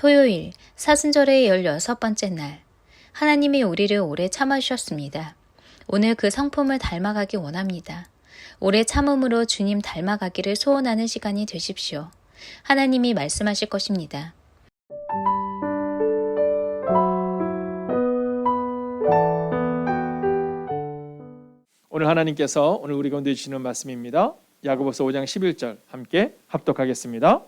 토요일 사순절의 16번째 날, 하나님이 우리를 오래 참아주셨습니다. 오늘 그 성품을 닮아가기 원합니다. 오래 참음으로 주님 닮아가기를 소원하는 시간이 되십시오. 하나님이 말씀하실 것입니다. 오늘 하나님께서 오늘 우리 가운데 주시는 말씀입니다. 야고보서 5장 11절 함께 합독하겠습니다.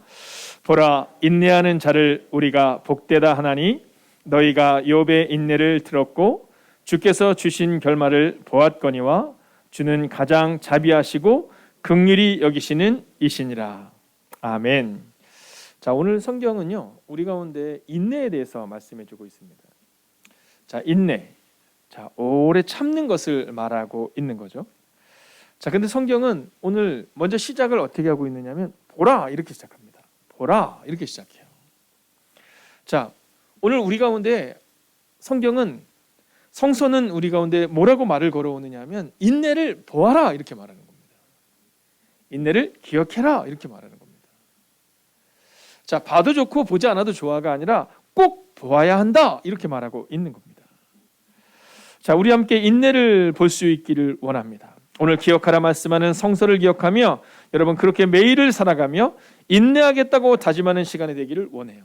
보라, 인내하는 자를 우리가 복되다 하나니 너희가 욥의 인내를 들었고 주께서 주신 결말을 보았거니와 주는 가장 자비하시고 긍휼히 여기시는 이시니라. 아멘. 자, 오늘 성경은요, 우리 가운데 인내에 대해서 말씀해주고 있습니다. 자, 인내. 자, 오래 참는 것을 말하고 있는 거죠. 자, 근데 성경은 오늘 먼저 시작을 어떻게 하고 있느냐면 보라 이렇게 시작합니다. 보라 이렇게 시작해요. 자, 오늘 우리 가운데 성서는 우리 가운데 뭐라고 말을 걸어오느냐면 인내를 보아라 이렇게 말하는 겁니다. 인내를 기억해라 이렇게 말하는 겁니다. 자, 봐도 좋고 보지 않아도 좋아가 아니라 꼭 보아야 한다 이렇게 말하고 있는 겁니다. 자, 우리 함께 인내를 볼 수 있기를 원합니다. 오늘 기억하라 말씀하는 성서를 기억하며 여러분 그렇게 매일을 살아가며 인내하겠다고 다짐하는 시간이 되기를 원해요.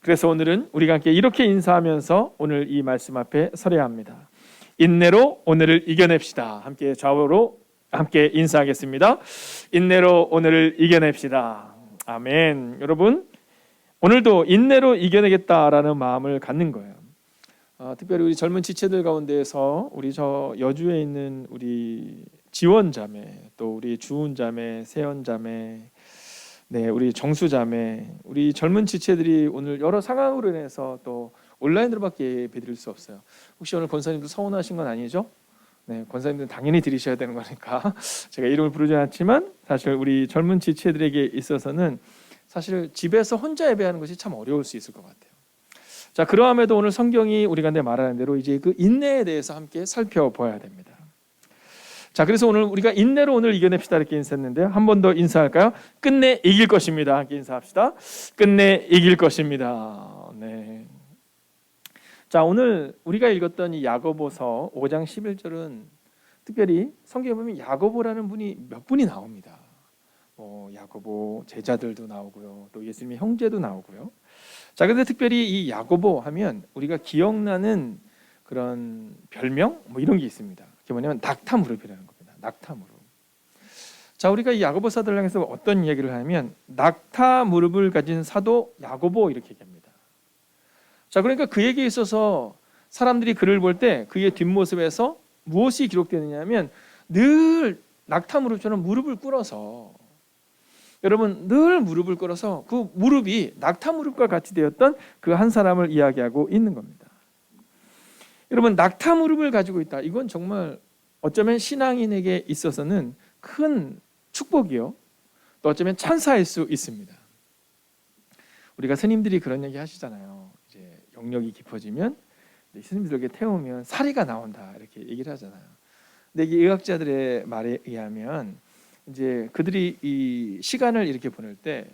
그래서 오늘은 우리가 함께 이렇게 인사하면서 오늘 이 말씀 앞에 서야 합니다. 인내로 오늘을 이겨냅시다. 함께 좌우로 함께 인사하겠습니다. 인내로 오늘을 이겨냅시다. 아멘. 여러분 오늘도 인내로 이겨내겠다라는 마음을 갖는 거예요. 특별히 우리 젊은 지체들 가운데에서 우리 저 여주에 있는 우리 지원자매, 또 우리 주운자매, 세연자매, 네, 우리 정수자매, 우리 젊은 지체들이 오늘 여러 상황으로 인해서 또 온라인으로밖에 예배드릴 수 없어요. 혹시 오늘 권사님도 서운하신 건 아니죠? 네, 권사님들은 당연히 드리셔야 되는 거니까 제가 이름을 부르지 않지만 사실 우리 젊은 지체들에게 있어서는 사실 집에서 혼자 예배하는 것이 참 어려울 수 있을 것 같아요. 자, 그러함에도 오늘 성경이 우리가 말하는 대로 이제 그 인내에 대해서 함께 살펴봐야 됩니다. 자, 그래서 오늘 우리가 인내로 오늘 이겨냅시다 이렇게 인사했는데요. 한 번 더 인사할까요? 끝내 이길 것입니다. 함께 인사합시다. 끝내 이길 것입니다. 네. 자, 오늘 우리가 읽었던 이 야고보서 5장 11절은 특별히 성경에 보면 야고보라는 분이 몇 분이 나옵니다. 야고보 제자들도 나오고요, 또 예수님의 형제도 나오고요. 자, 근데 특별히 이 야고보 하면 우리가 기억나는 그런 별명 이런 게 있습니다. 그게 뭐냐면 낙타무릎이라는 겁니다. 낙타무릎. 자, 우리가 이 야고보서를 향해서 어떤 이야기를 하면 낙타무릎을 가진 사도 야고보 이렇게 얘기합니다. 자, 그러니까 그에게 있어서 사람들이 그를 볼 때 그의 뒷모습에서 무엇이 기록되느냐면 늘 낙타무릎처럼 무릎을 꿇어서 여러분 늘 무릎을 꿇어서 그 무릎이 낙타 무릎과 같이 되었던 그 한 사람을 이야기하고 있는 겁니다. 여러분 낙타 무릎을 가지고 있다. 이건 정말 어쩌면 신앙인에게 있어서는 큰 축복이요, 또 어쩌면 찬사일 수 있습니다. 우리가 스님들이 그런 얘기 하시잖아요. 이제 영역이 깊어지면 스님들에게 태우면 사리가 나온다 이렇게 얘기를 하잖아요. 근데 이게 의학자들의 말에 의하면 이제 그들이 이 시간을 이렇게 보낼 때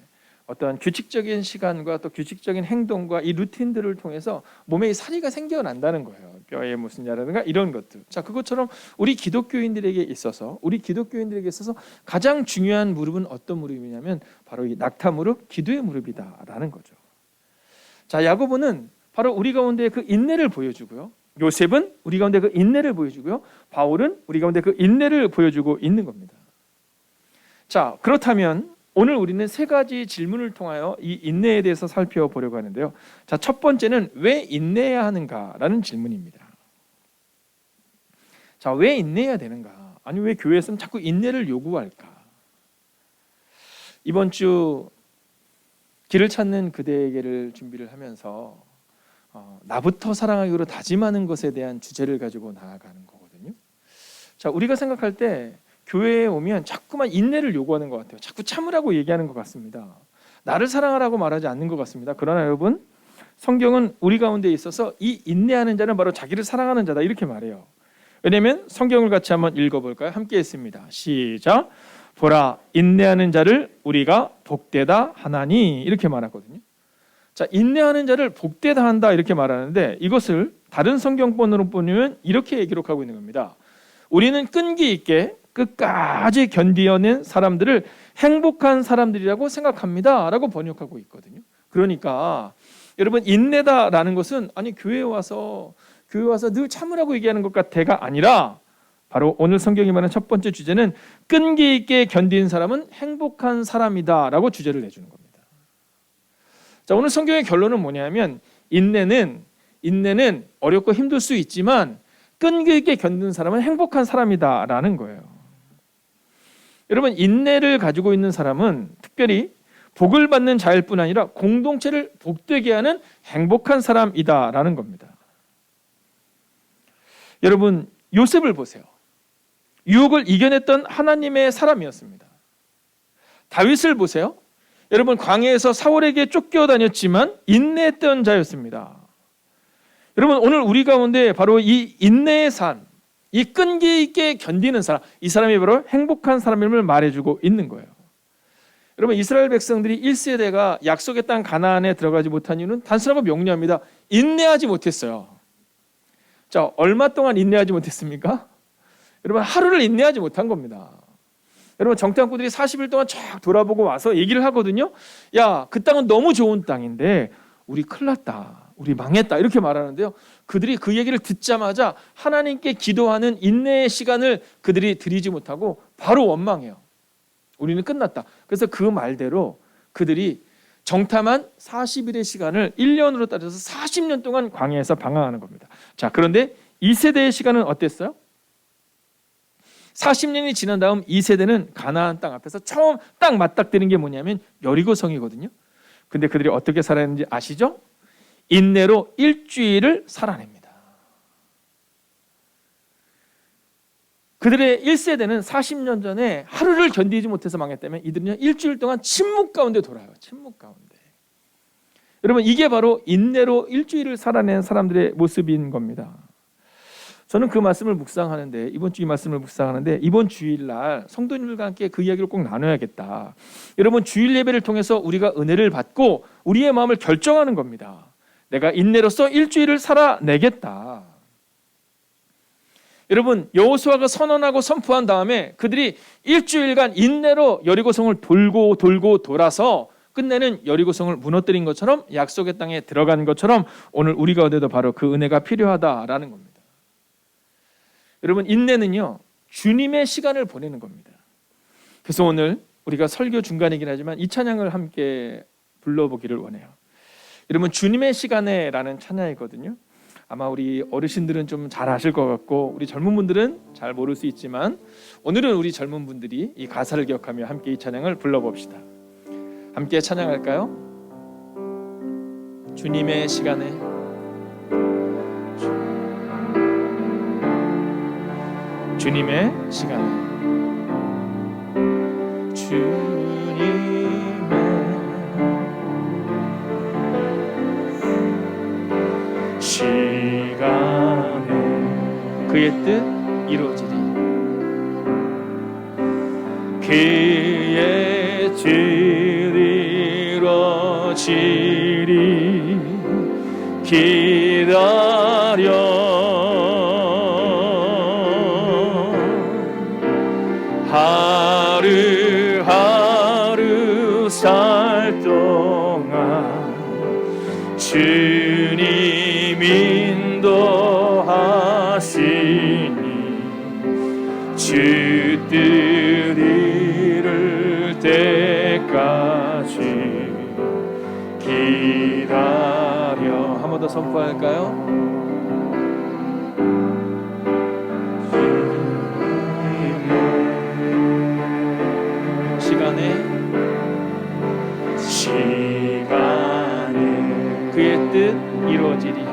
어떤 규칙적인 시간과 또 규칙적인 행동과 이 루틴들을 통해서 몸에 이 사리가 생겨난다는 거예요. 뼈에 무슨 야라든가 이런 것들. 자, 그것처럼 우리 기독교인들에게 있어서 가장 중요한 무릎은 어떤 무릎이냐면 바로 이 낙타 무릎, 기도의 무릎이다라는 거죠. 자, 야고보는 바로 우리 가운데 그 인내를 보여주고요, 요셉은 우리 가운데 그 인내를 보여주고요, 바울은 우리 가운데 그 인내를 보여주고 있는 겁니다. 자, 그렇다면 오늘 우리는 세 가지 질문을 통하여 이 인내에 대해서 살펴보려고 하는데요. 자, 첫 번째는 왜 인내해야 하는가라는 질문입니다. 자, 왜 인내해야 되는가? 아니, 왜 교회에서는 자꾸 인내를 요구할까? 이번 주 길을 찾는 그대에게를 준비를 하면서 나부터 사랑하기로 다짐하는 것에 대한 주제를 가지고 나아가는 거거든요. 자, 우리가 생각할 때 교회에 오면 자꾸만 인내를 요구하는 것 같아요. 자꾸 참으라고 얘기하는 것 같습니다. 나를 사랑하라고 말하지 않는 것 같습니다. 그러나 여러분, 성경은 우리 가운데 있어서 이 인내하는 자는 바로 자기를 사랑하는 자다 이렇게 말해요. 왜냐하면 성경을 같이 한번 읽어볼까요? 함께 했습니다. 시작. 보라, 인내하는 자를 우리가 복되다 하나니 이렇게 말하거든요. 자, 인내하는 자를 복되다 한다 이렇게 말하는데 이것을 다른 성경본으로 보면 이렇게 기록하고 있는 겁니다. 우리는 끈기 있게 끝까지 견디어낸 사람들을 행복한 사람들이라고 생각합니다 라고 번역하고 있거든요. 그러니까 여러분, 인내다라는 것은 아니 교회에 와서 늘 참으라고 얘기하는 것 같아가 아니라 바로 오늘 성경이 말하는 첫 번째 주제는 끈기 있게 견딘 사람은 행복한 사람이다 라고 주제를 내주는 겁니다. 자, 오늘 성경의 결론은 뭐냐면 인내는 어렵고 힘들 수 있지만 끈기 있게 견디는 사람은 행복한 사람이다라는 거예요. 여러분, 인내를 가지고 있는 사람은 특별히 복을 받는 자일 뿐 아니라 공동체를 복되게 하는 행복한 사람이다라는 겁니다. 여러분, 요셉을 보세요. 유혹을 이겨냈던 하나님의 사람이었습니다. 다윗을 보세요. 여러분, 광야에서 사울에게 쫓겨다녔지만 인내했던 자였습니다. 여러분, 오늘 우리 가운데 바로 이 인내의 삶, 이 끈기 있게 견디는 사람, 이 사람이 바로 행복한 사람임을 말해주고 있는 거예요. 여러분, 이스라엘 백성들이 1세대가 약속의 땅 가나안에 들어가지 못한 이유는 단순하고 명료합니다. 인내하지 못했어요. 자, 얼마 동안 인내하지 못했습니까? 여러분, 하루를 인내하지 못한 겁니다. 여러분, 정탐꾼들이 40일 동안 쫙 돌아보고 와서 얘기를 하거든요. 야, 그 땅은 너무 좋은 땅인데 우리 큰일 났다, 우리 망했다 이렇게 말하는데요. 그들이 그 얘기를 듣자마자 하나님께 기도하는 인내의 시간을 그들이 드리지 못하고 바로 원망해요. 우리는 끝났다. 그래서 그 말대로 그들이 정탐한 40일의 시간을 1년으로 따져서 40년 동안 광야에서 방황하는 겁니다. 자, 그런데 2세대의 시간은 어땠어요? 40년이 지난 다음 2세대는 가나안 땅 앞에서 처음 딱 맞닥뜨린 게 뭐냐면 여리고성이거든요. 근데 그들이 어떻게 살았는지 아시죠? 인내로 일주일을 살아냅니다. 그들의 1세대는 40년 전에 하루를 견디지 못해서 망했다면 이들은요, 일주일 동안 침묵 가운데 돌아요. 침묵 가운데. 여러분, 이게 바로 인내로 일주일을 살아낸 사람들의 모습인 겁니다. 저는 그 말씀을 묵상하는데, 이번 주 이 말씀을 묵상하는데 이번 주일날 성도님들과 함께 그 이야기를 꼭 나눠야겠다. 여러분, 주일 예배를 통해서 우리가 은혜를 받고 우리의 마음을 결정하는 겁니다. 내가 인내로서 일주일을 살아내겠다. 여러분, 여호수아가 선언하고 선포한 다음에 그들이 일주일간 인내로 여리고성을 돌고 돌아서 끝내는 여리고성을 무너뜨린 것처럼 약속의 땅에 들어간 것처럼 오늘 우리 가운데도 바로 그 은혜가 필요하다라는 겁니다. 여러분, 인내는요, 주님의 시간을 보내는 겁니다. 그래서 오늘 우리가 설교 중간이긴 하지만 이 찬양을 함께 불러보기를 원해요. 여러분, 주님의 시간에라는 찬양이거든요. 아마 우리 어르신들은 좀 잘 아실 것 같고 우리 젊은 분들은 잘 모를 수 있지만 오늘은 우리 젊은 분들이 이 가사를 기억하며 함께 이 찬양을 불러봅시다. 함께 찬양할까요? 주님의 시간에, 주님의 시간에, 주님의 시간에 그의 뜻 이루어지리, 그의 뜻 이루어지리, 기다려 하루하루 살 동안 주님 인도하시니 주 뜻 이룰 때까지 기다려. 한 번 더 선포할까요? 시간에 그의 뜻 이루어지리,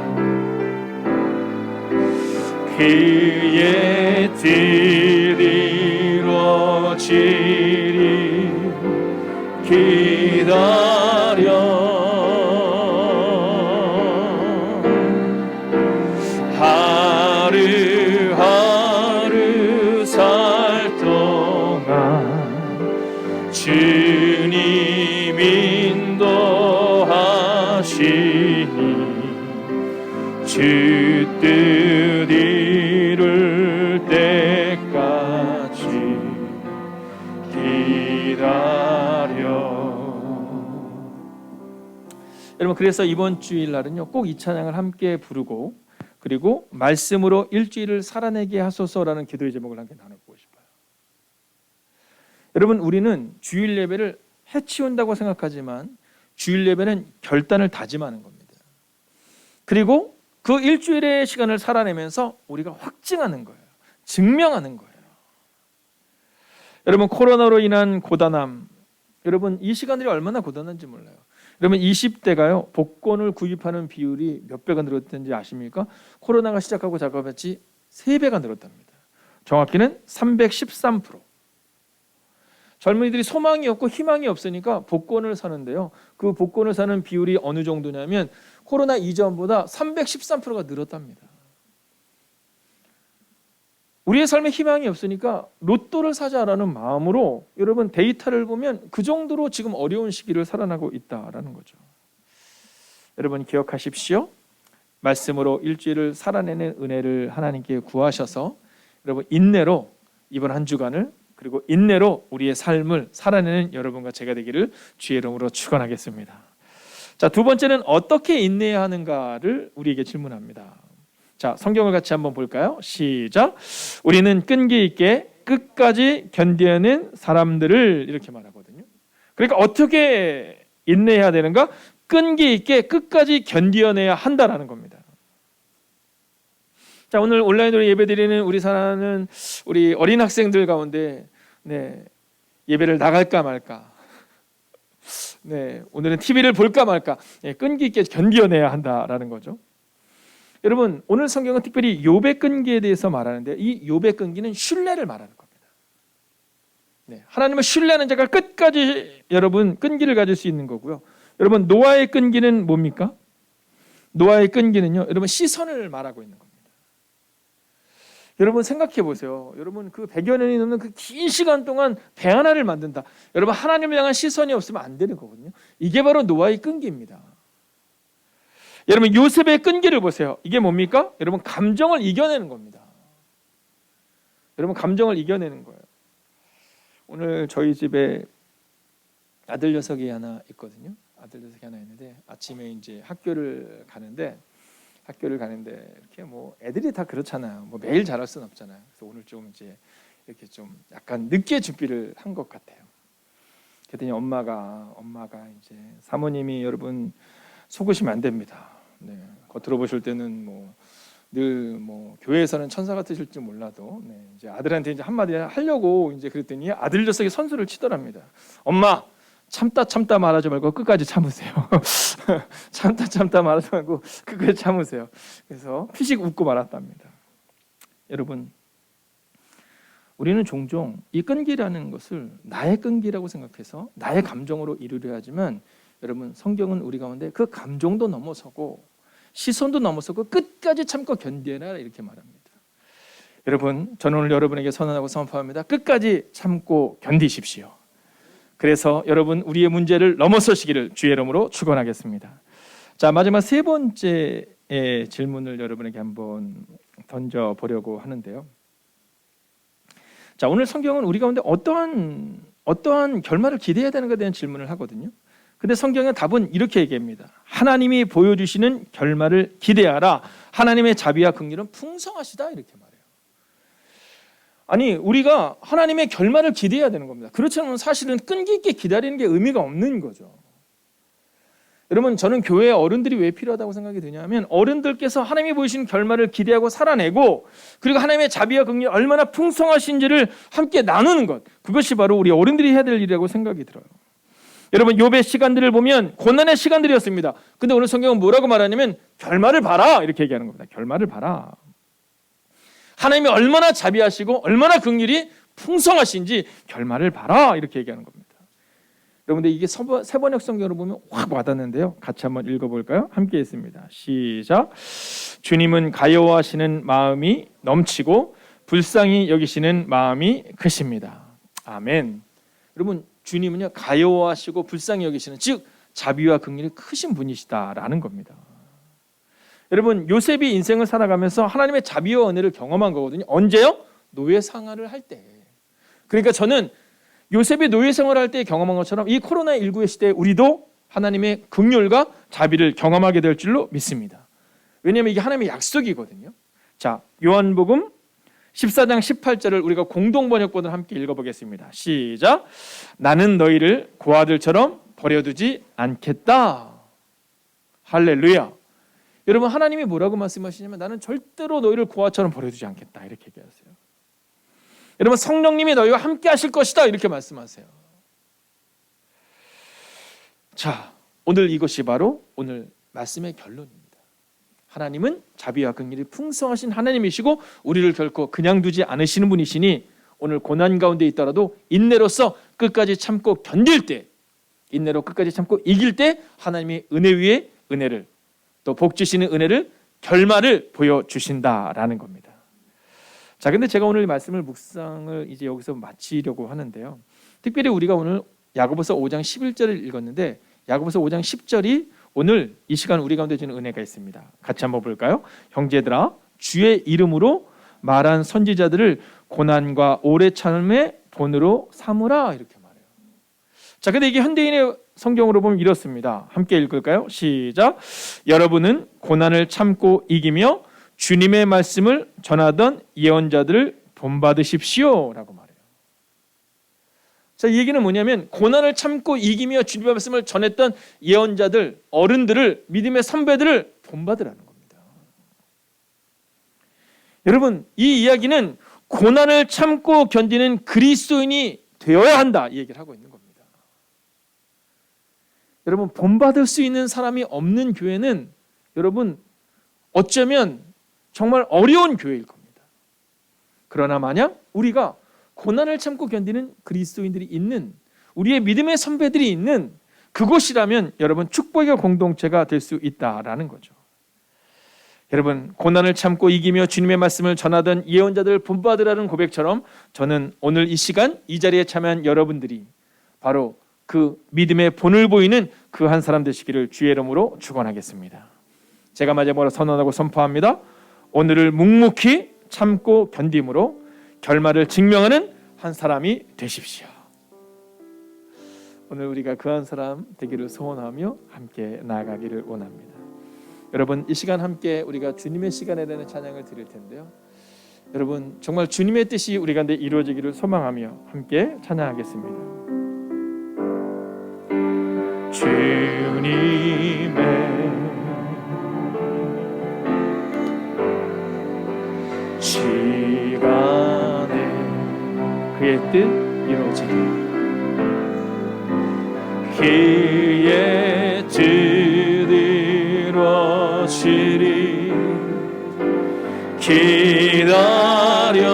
그의 뜻 이루어지리, 기다려 하루하루 살 동안 주님 인도하시니 주 뜻 이룰 때까지 기다려. 여러분, 그래서 이번 주일날은요 꼭 이 찬양을 함께 부르고 그리고 말씀으로 일주일을 살아내게 하소서라는 기도의 제목을 함께 나눠보고 싶어요. 여러분, 우리는 주일 예배를 해치운다고 생각하지만 주일 예배는 결단을 다짐하는 겁니다. 그리고 그 일주일의 시간을 살아내면서 우리가 확증하는 거예요. 증명하는 거예요. 여러분, 코로나로 인한 고단함, 여러분 이 시간들이 얼마나 고단한지 몰라요. 여러분 20대가요 복권을 구입하는 비율이 몇 배가 늘었는지 아십니까? 코로나가 시작하고 작업했지 3배가 늘었답니다. 정확히는 313%. 젊은이들이 소망이 없고 희망이 없으니까 복권을 사는데요, 그 복권을 사는 비율이 어느 정도냐면 코로나 이전보다 313%가 늘었답니다. 우리의 삶에 희망이 없으니까 로또를 사자라는 마음으로 여러분 데이터를 보면 그 정도로 지금 어려운 시기를 살아나고 있다라는 거죠. 여러분 기억하십시오. 말씀으로 일주일을 살아내는 은혜를 하나님께 구하셔서 여러분 인내로 이번 한 주간을 그리고 인내로 우리의 삶을 살아내는 여러분과 제가 되기를 주의 이름으로 축원하겠습니다. 자, 두 번째는 어떻게 인내해야 하는가를 우리에게 질문합니다. 자, 성경을 같이 한번 볼까요? 시작. 우리는 끈기 있게 끝까지 견뎌내는 사람들을 이렇게 말하거든요. 그러니까 어떻게 인내해야 되는가? 끈기 있게 끝까지 견뎌내야 한다라는 겁니다. 자, 오늘 온라인으로 예배드리는 우리 사랑하는 우리 어린 학생들 가운데 예배를 나갈까 말까, 오늘은 TV를 볼까 말까, 끈기 있게 견뎌내야 한다라는 거죠. 여러분, 오늘 성경은 특별히 욥의 끈기에 대해서 말하는데 이 욥의 끈기는 신뢰를 말하는 겁니다. 하나님을 신뢰하는 자가 끝까지 여러분 끈기를 가질 수 있는 거고요. 여러분 노아의 끈기는 뭡니까? 노아의 끈기는요, 여러분 시선을 말하고 있는 겁니다. 여러분 생각해 보세요. 여러분 그 100여 년이 넘는 그 긴 시간 동안 배 하나를 만든다. 여러분 하나님을 향한 시선이 없으면 안 되는 거거든요. 이게 바로 노아의 끈기입니다. 여러분 요셉의 끈기를 보세요. 이게 뭡니까? 여러분 감정을 이겨내는 겁니다. 여러분 감정을 이겨내는 거예요. 오늘 저희 집에 아들 녀석이 하나 있거든요. 아들 녀석이 하나 있는데 아침에 이제 학교를 가는데 이렇게 뭐 애들이 다 그렇잖아요. 뭐 매일 잘할 수는 없잖아요. 그래서 오늘 좀 이제 이렇게 좀 약간 늦게 준비를 한 것 같아요. 그랬더니 엄마가 이제 사모님이 여러분 속으시면 안 됩니다. 겉으로 보실 때는 늘 교회에서는 천사 같으실 줄 몰라도 이제 아들한테 이제 한마디 하려고 이제 그랬더니 아들 녀석이 선수를 치더랍니다. 엄마 참다 말하지 말고 끝까지 참으세요. 참다 말하지 말고 끝까지 참으세요. 그래서 피식 웃고 말았답니다. 여러분, 우리는 종종 이 끈기라는 것을 나의 끈기라고 생각해서 나의 감정으로 이루려 하지만 여러분 성경은 우리 가운데 그 감정도 넘어서고 시선도 넘어서고 끝까지 참고 견뎌라 이렇게 말합니다. 여러분, 저는 오늘 여러분에게 선언하고 선포합니다. 끝까지 참고 견디십시오. 그래서 여러분 우리의 문제를 넘어서시기를 주의 이름으로 축원하겠습니다. 자, 마지막 세 번째 질문을 여러분에게 한번 던져보려고 하는데요. 자, 오늘 성경은 우리 가운데 어떠한 결말을 기대해야 되는가에 대한 질문을 하거든요. 근데 성경의 답은 이렇게 얘기합니다. 하나님이 보여주시는 결말을 기대하라. 하나님의 자비와 긍휼은 풍성하시다 이렇게 말해요. 아니, 우리가 하나님의 결말을 기대해야 되는 겁니다. 그렇지 않으면 사실은 끈기 있게 기다리는 게 의미가 없는 거죠. 여러분, 저는 교회에 어른들이 왜 필요하다고 생각이 드냐면 어른들께서 하나님이 보이시는 결말을 기대하고 살아내고 그리고 하나님의 자비와 긍휼이 얼마나 풍성하신지를 함께 나누는 것, 그것이 바로 우리 어른들이 해야 될 일이라고 생각이 들어요. 여러분, 욥의 시간들을 보면 고난의 시간들이었습니다. 근데 오늘 성경은 뭐라고 말하냐면 결말을 봐라 이렇게 얘기하는 겁니다. 결말을 봐라. 하나님이 얼마나 자비하시고 얼마나 긍휼이 풍성하신지 결말을 봐라 이렇게 얘기하는 겁니다. 여러분들 이게 세번역 성경으로 보면 확 와닿는데요. 같이 한번 읽어볼까요? 함께 읽습니다. 시작. 주님은 가여워하시는 마음이 넘치고 불쌍히 여기시는 마음이 크십니다. 아멘. 여러분, 주님은요 가여워하시고 불쌍히 여기시는, 즉 자비와 긍휼이 크신 분이시다라는 겁니다. 여러분, 요셉이 인생을 살아가면서 하나님의 자비와 은혜를 경험한 거거든요. 언제요? 노예 생활을 할 때. 그러니까 저는 요셉이 노예 생활을 할 때 경험한 것처럼 이 코로나19의 시대에 우리도 하나님의 긍휼과 자비를 경험하게 될 줄로 믿습니다. 왜냐하면 이게 하나님의 약속이거든요. 자, 요한복음 14장 18절을 우리가 공동번역본을 함께 읽어보겠습니다. 시작. 나는 너희를 고아들처럼 버려두지 않겠다. 할렐루야. 여러분, 하나님이 뭐라고 말씀하시냐면 나는 절대로 너희를 고아처럼 버려두지 않겠다 이렇게 얘기하세요. 여러분, 성령님이 너희와 함께 하실 것이다 이렇게 말씀하세요. 자, 오늘 이것이 바로 오늘 말씀의 결론입니다. 하나님은 자비와 긍휼이 풍성하신 하나님이시고 우리를 결코 그냥 두지 않으시는 분이시니 오늘 고난 가운데 있더라도 인내로서 끝까지 참고 견딜 때, 인내로 끝까지 참고 이길 때 하나님이 은혜 위에 은혜를, 또 복 주시는 은혜를, 결말을 보여주신다라는 겁니다. 자, 근데 제가 오늘 말씀을 묵상을 이제 여기서 마치려고 하는데요. 특별히 우리가 오늘 야고보서 5장 11절을 읽었는데 야고보서 5장 10절이 오늘 이 시간 우리 가운데 주는 은혜가 있습니다. 같이 한번 볼까요? 형제들아, 주의 이름으로 말한 선지자들을 고난과 오래 참음의 본으로 삼으라 이렇게 말해요. 자, 근데 이게 현대인의 성경으로 보면 이렇습니다. 함께 읽을까요? 시작. 여러분은 고난을 참고 이기며 주님의 말씀을 전하던 예언자들을 본받으십시오 라고 말해요. 자, 이 얘기는 뭐냐면 고난을 참고 이기며 주님의 말씀을 전했던 예언자들, 어른들을, 믿음의 선배들을 본받으라는 겁니다. 여러분, 이 이야기는 고난을 참고 견디는 그리스도인이 되어야 한다 이 얘기를 하고 있는 겁니다. 여러분, 본받을 수 있는 사람이 없는 교회는 여러분 어쩌면 정말 어려운 교회일 겁니다. 그러나 만약 우리가 고난을 참고 견디는 그리스도인들이 있는, 우리의 믿음의 선배들이 있는 그곳이라면 여러분 축복의 공동체가 될 수 있다라는 거죠. 여러분, 고난을 참고 이기며 주님의 말씀을 전하던 예언자들을 본받으라는 고백처럼 저는 오늘 이 시간 이 자리에 참여한 여러분들이 바로 그 믿음의 본을 보이는 그 한 사람 되시기를 주의 이름으로 축원하겠습니다. 제가 마지막으로 선언하고 선포합니다. 오늘을 묵묵히 참고 견딤으로 결말을 증명하는 한 사람이 되십시오. 오늘 우리가 그 한 사람 되기를 소원하며 함께 나아가기를 원합니다. 여러분, 이 시간 함께 우리가 주님의 시간에 대한 찬양을 드릴 텐데요. 여러분, 정말 주님의 뜻이 우리 가운데 이루어지기를 소망하며 함께 찬양하겠습니다. 주님의 시간에 그의 뜻 이루어지리, 그의 뜻 이루어지리 기다려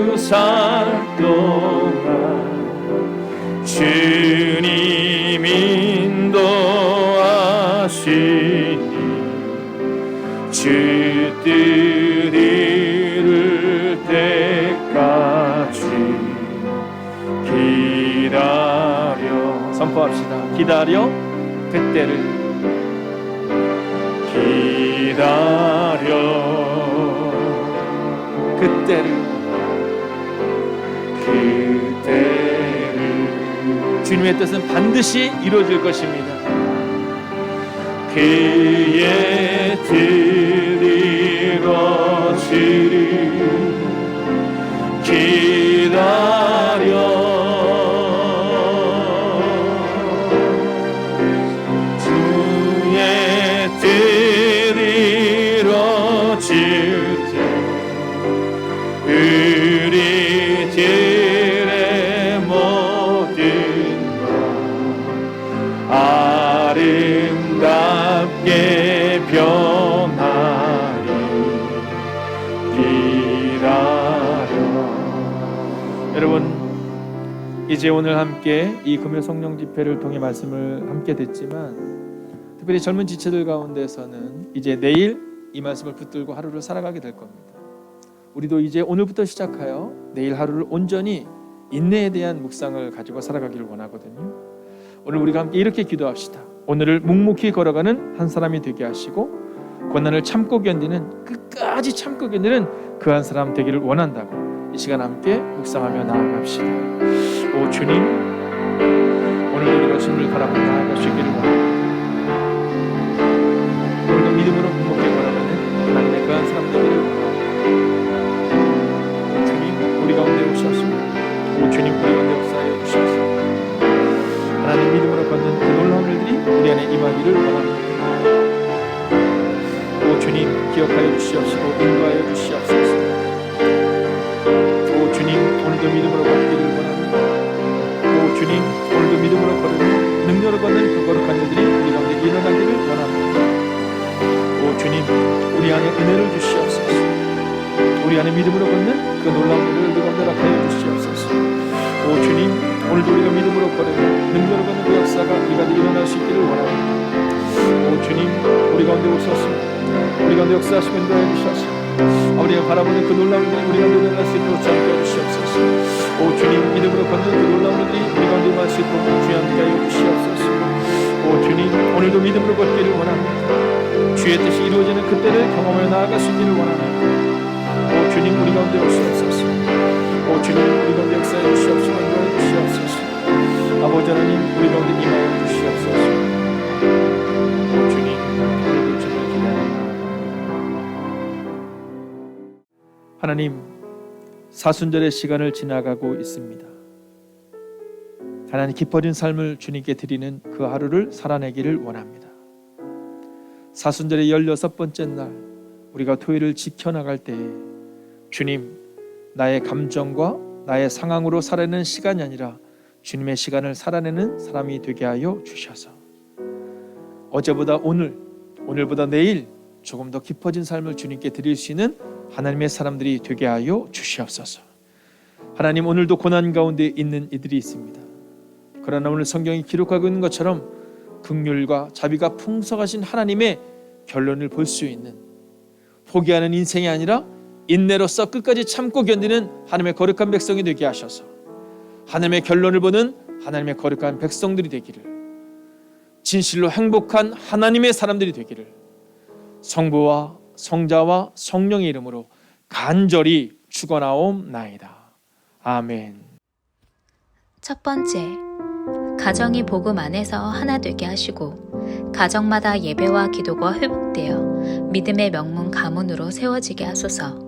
하루하루 살 동안 주님 인도하시니 주 뜻 이룰 때까지 기다려, 선포합시다. 기다려 그때를 기다려 그때를 주님의 뜻은 반드시 이루어질 것입니다. 그의 뜻 이루어지리 기다려 주의 뜻 이루어질 때 우리들의 모든 것 아름답게 변하리 기다려. 여러분, 이제 오늘 함께 이 금요 성령 집회를 통해 말씀을 함께 듣지만 특별히 젊은 지체들 가운데서는 이제 내일 이 말씀을 붙들고 하루를 살아가게 될 겁니다. 우리도 이제 오늘부터 시작하여 내일 하루를 온전히 인내에 대한 묵상을 가지고 살아가기를 원하거든요. 오늘 우리가 함께 이렇게 기도합시다. 오늘을 묵묵히 걸어가는 한 사람이 되게 하시고 고난을 참고 견디는, 끝까지 참고 견디는 그 한 사람 되기를 원한다고 이 시간 함께 묵상하며 나아갑시다. 오 주님, 오늘도 우리가 주님을 바라보며 나아가시기를 원합니다. 오늘도 믿음으로 묵묵히 걸어가는 하나님의 그 한 사람 되기를 원합니다. 주님, 우리 가운데 오셔서, 오 주님, 우리 가운데 역사하여 주셔서 하나님 믿음으로 걷는 그 놀라운 일들이 우리 안에 임하기를 원합니다. 오 주님, 기억하여 주시옵시고 인도하여 주시옵소서. 오 주님, 오늘도 믿음으로 걷기를 원합니다. 오 주님, 오늘도 믿음으로 걸으며 능력으로 걷는 그 거룩한 일들이 우리 가운데 일어나기를 원합니다. 오 주님, 우리 안에 은혜를 주시옵소서. 우리 안에 믿음으로 걷는 그 놀라운 일을 우리 가운데 허락하여 주시옵소서. 오 주님, 오늘도 우리가 믿음으로 걸으며 능력으로 걷는 그 역사가 우리 가운데 일어날 수 있기를 원합니다. 오 주님, 우리 가운데 오셔서 우리 가운데 역사하시고 인도하여 주셔서 우리가 바라보는 그 놀라운 일들이 우리 가운데 일어날 수 있도록 주여 함께 주시옵소서. 오 주님, 믿음으로 걷는 그 놀라운 일들이 우리 가운데 임할 수 있도록 주여 함께 하여 주시옵소서. 오 주님, 오늘도 믿음으로 걷기를 원합니다. 주의 뜻이 이루어지는 그때를 경험하여 나아갈 수 있기를 원합니다. 오 주님, 우리 가운데 오시옵소서. 오 주님, 우리 가운데 역사해 주시옵시고 인도하여 주시옵소서. 아버지 하나님, 우리 가운데 임하여 주시옵소서. 오 주님, 오늘도 주님을 기다립니다. 하나님, 사순절의 시간을 지나가고 있습니다. 하나님, 깊어진 삶을 주님께 드리는 그 하루를 살아내기를 원합니다. 사순절의 16번째 날 우리가 토요일을 지켜나갈 때에 주님, 나의 감정과 나의 상황으로 살아내는 시간이 아니라 주님의 시간을 살아내는 사람이 되게 하여 주셔서 어제보다 오늘, 오늘보다 내일 조금 더 깊어진 삶을 주님께 드릴 수 있는 하나님의 사람들이 되게 하여 주시옵소서. 하나님, 오늘도 고난 가운데 있는 이들이 있습니다. 그러나 오늘 성경이 기록하고 있는 것처럼 긍휼과 자비가 풍성하신 하나님의 결론을 볼 수 있는, 포기하는 인생이 아니라 인내로서 끝까지 참고 견디는 하나님의 거룩한 백성이 되게 하셔서 하나님의 결론을 보는 하나님의 거룩한 백성들이 되기를, 진실로 행복한 하나님의 사람들이 되기를 성부와 성자와 성령의 이름으로 간절히 축원하옵나이다. 아멘. 첫 번째, 가정이 복음 안에서 하나 되게 하시고 가정마다 예배와 기도가 회복되어 믿음의 명문 가문으로 세워지게 하소서.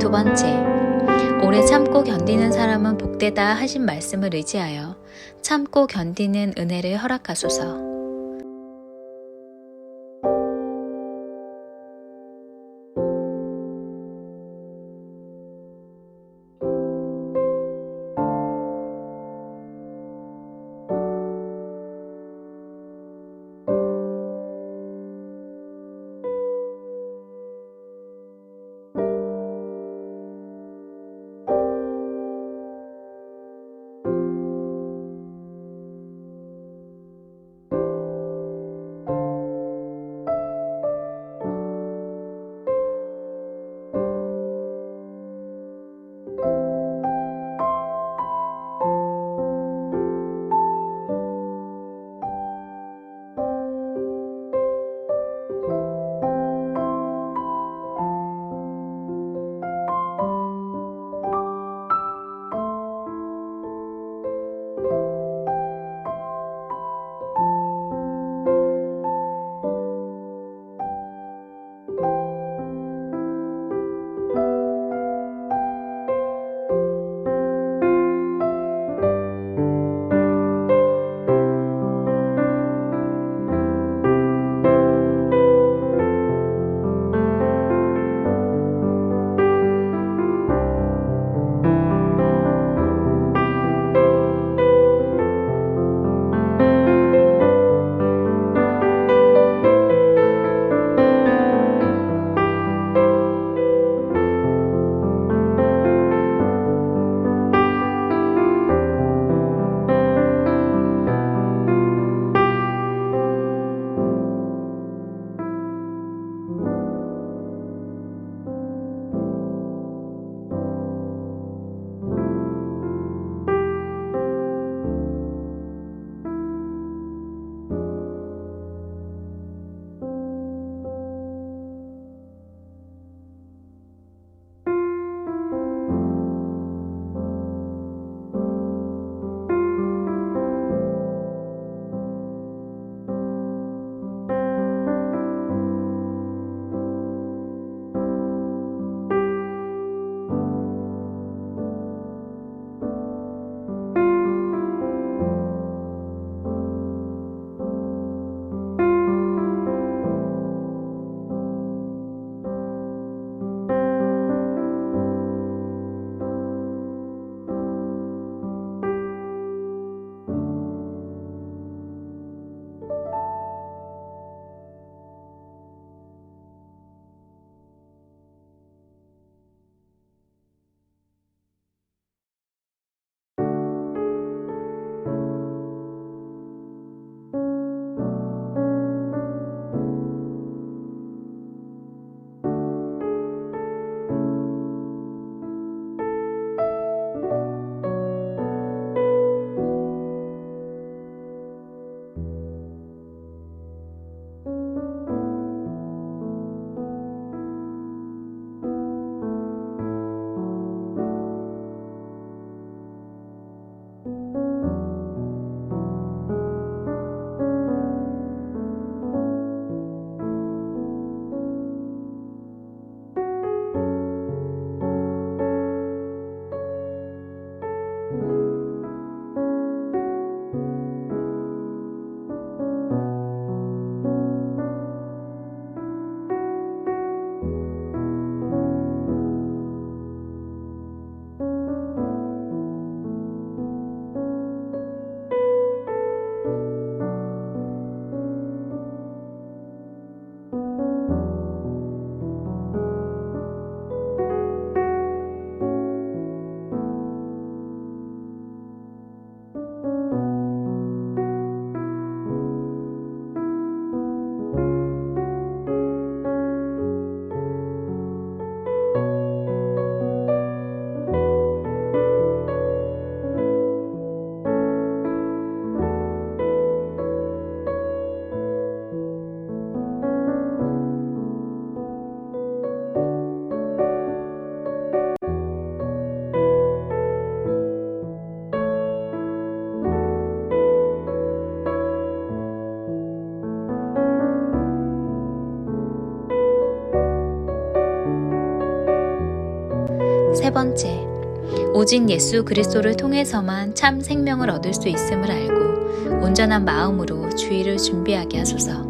두 번째, 오래 참고 견디는 사람은 복되다 하신 말씀을 의지하여 참고 견디는 은혜를 허락하소서. 세 번째, 오직 예수 그리스도를 통해서만 참 생명을 얻을 수 있음을 알고 온전한 마음으로 주의를 준비하게 하소서.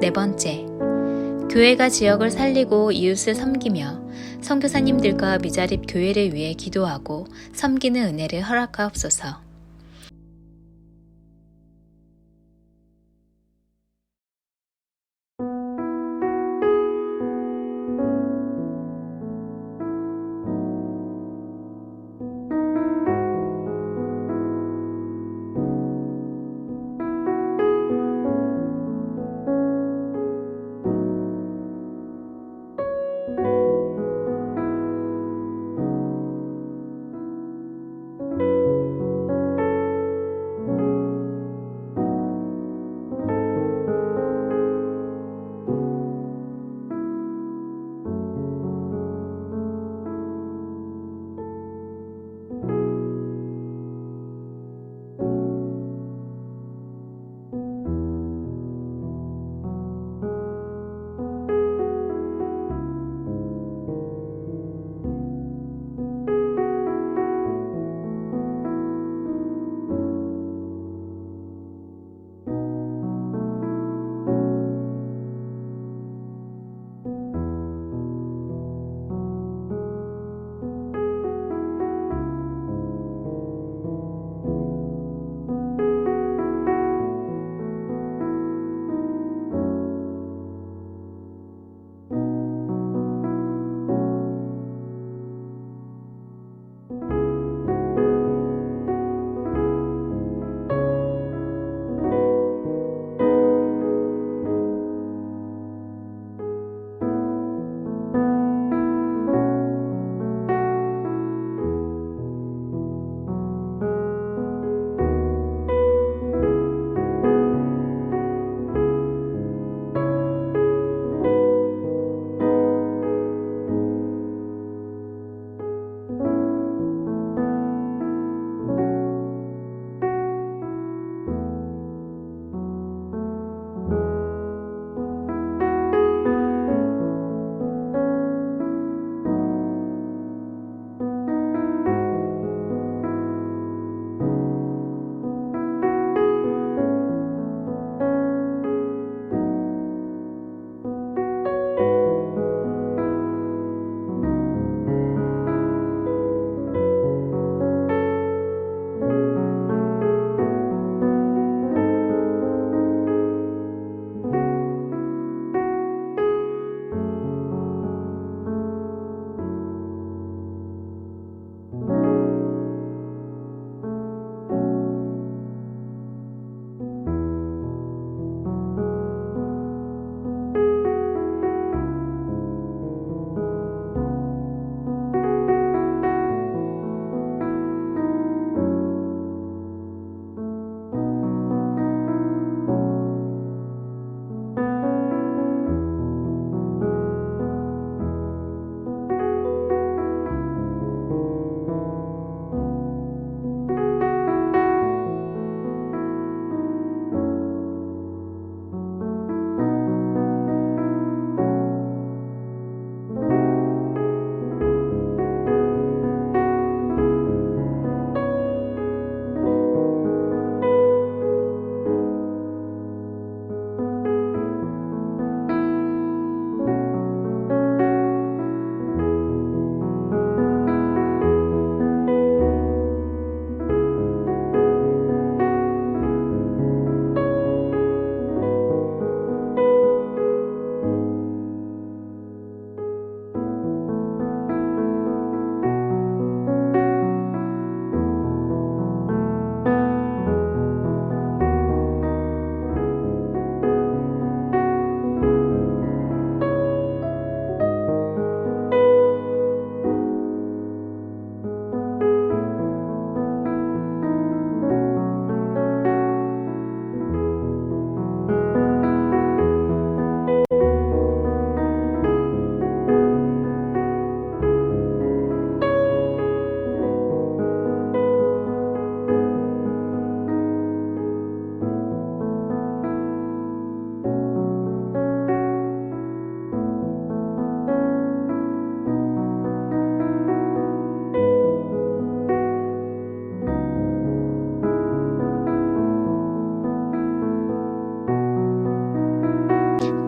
네 번째, 교회가 지역을 살리고 이웃을 섬기며 선교사님들과 미자립 교회를 위해 기도하고 섬기는 은혜를 허락하옵소서.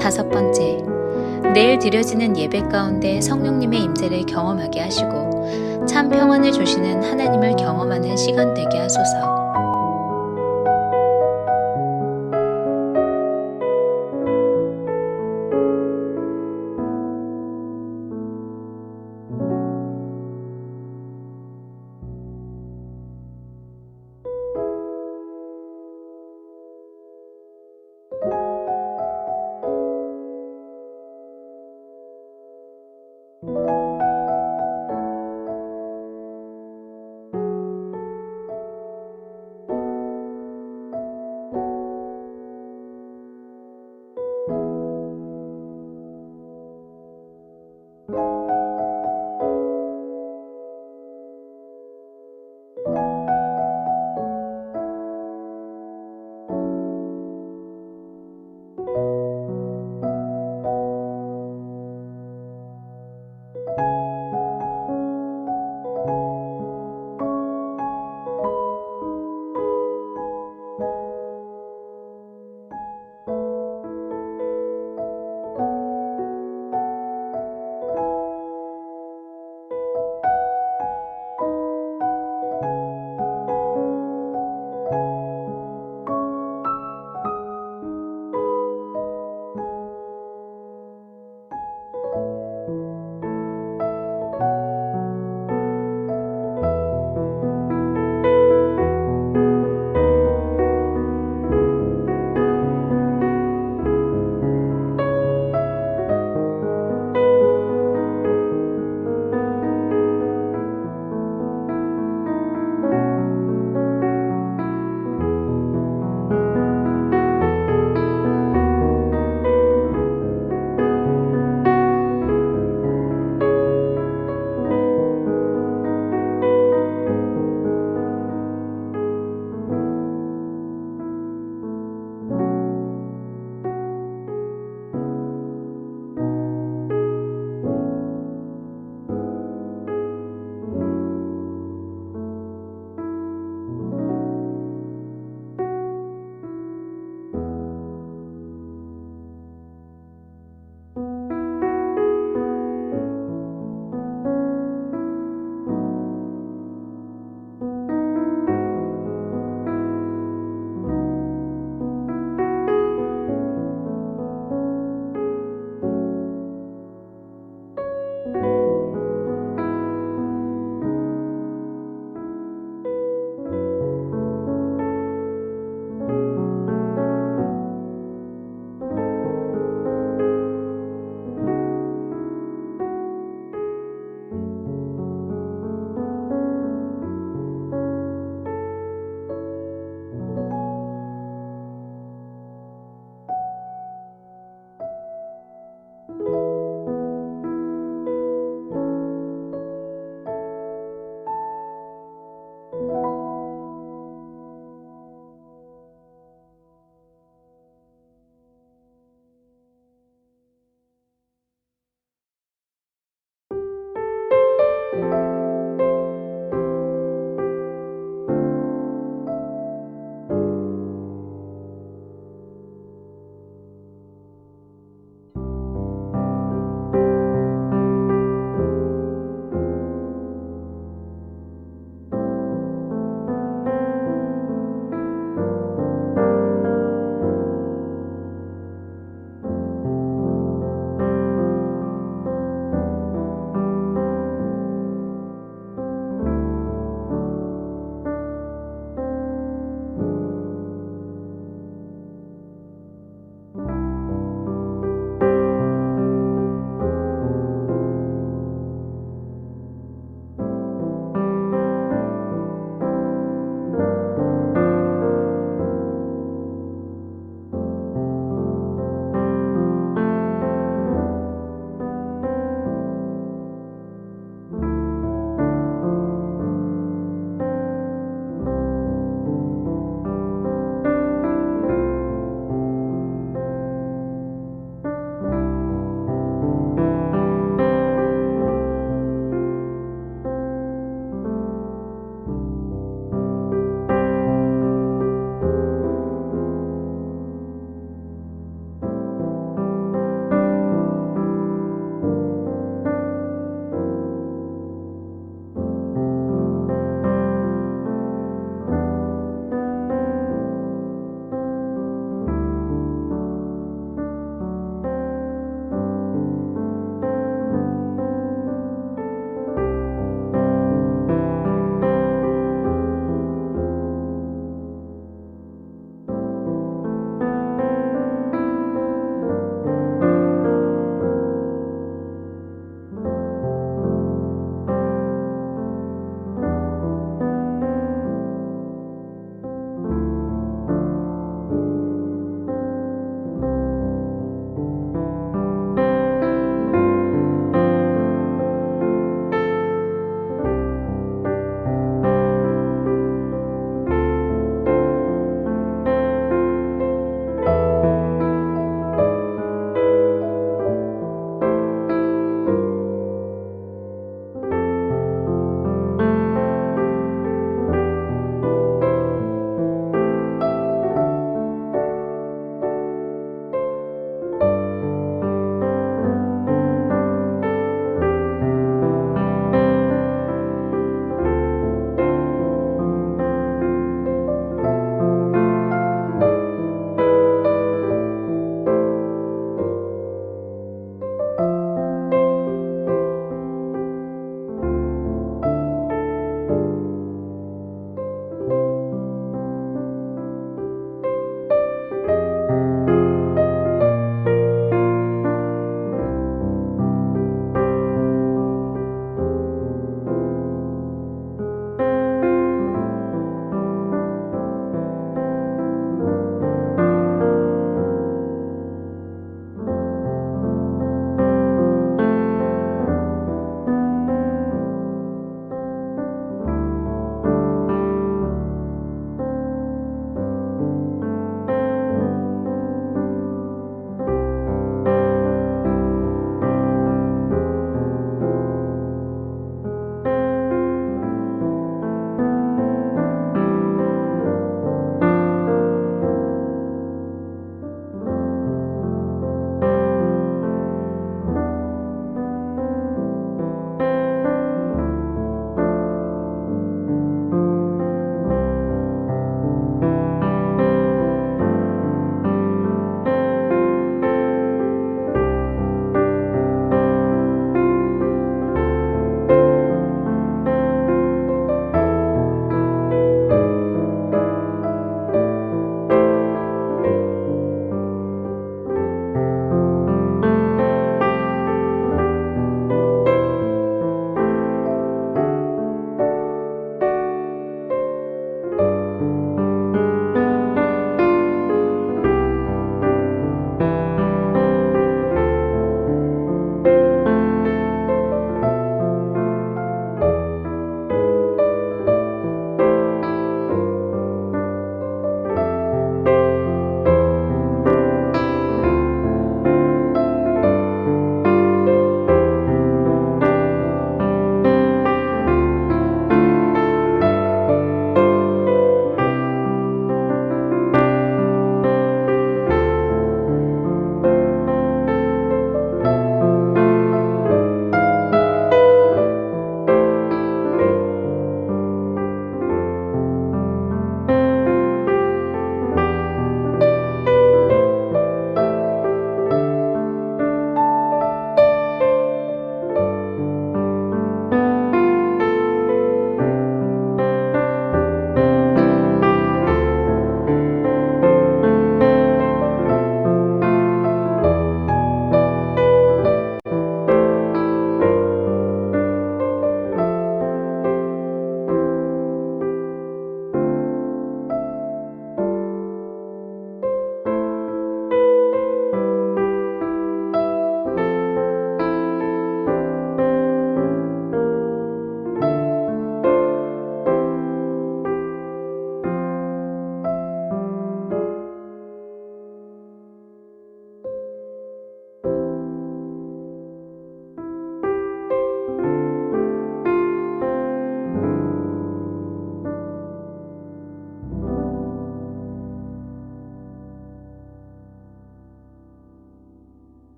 5번째, 내일 드려지는 예배 가운데 성령님의 임재를 경험하게 하시고 참 평안을 주시는 하나님을 경험하는 시간 되게 하소서.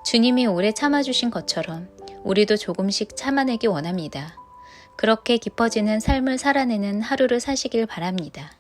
주님이 오래 참아주신 것처럼 우리도 조금씩 참아내기 원합니다. 그렇게 깊어지는 삶을 살아내는 하루를 사시길 바랍니다.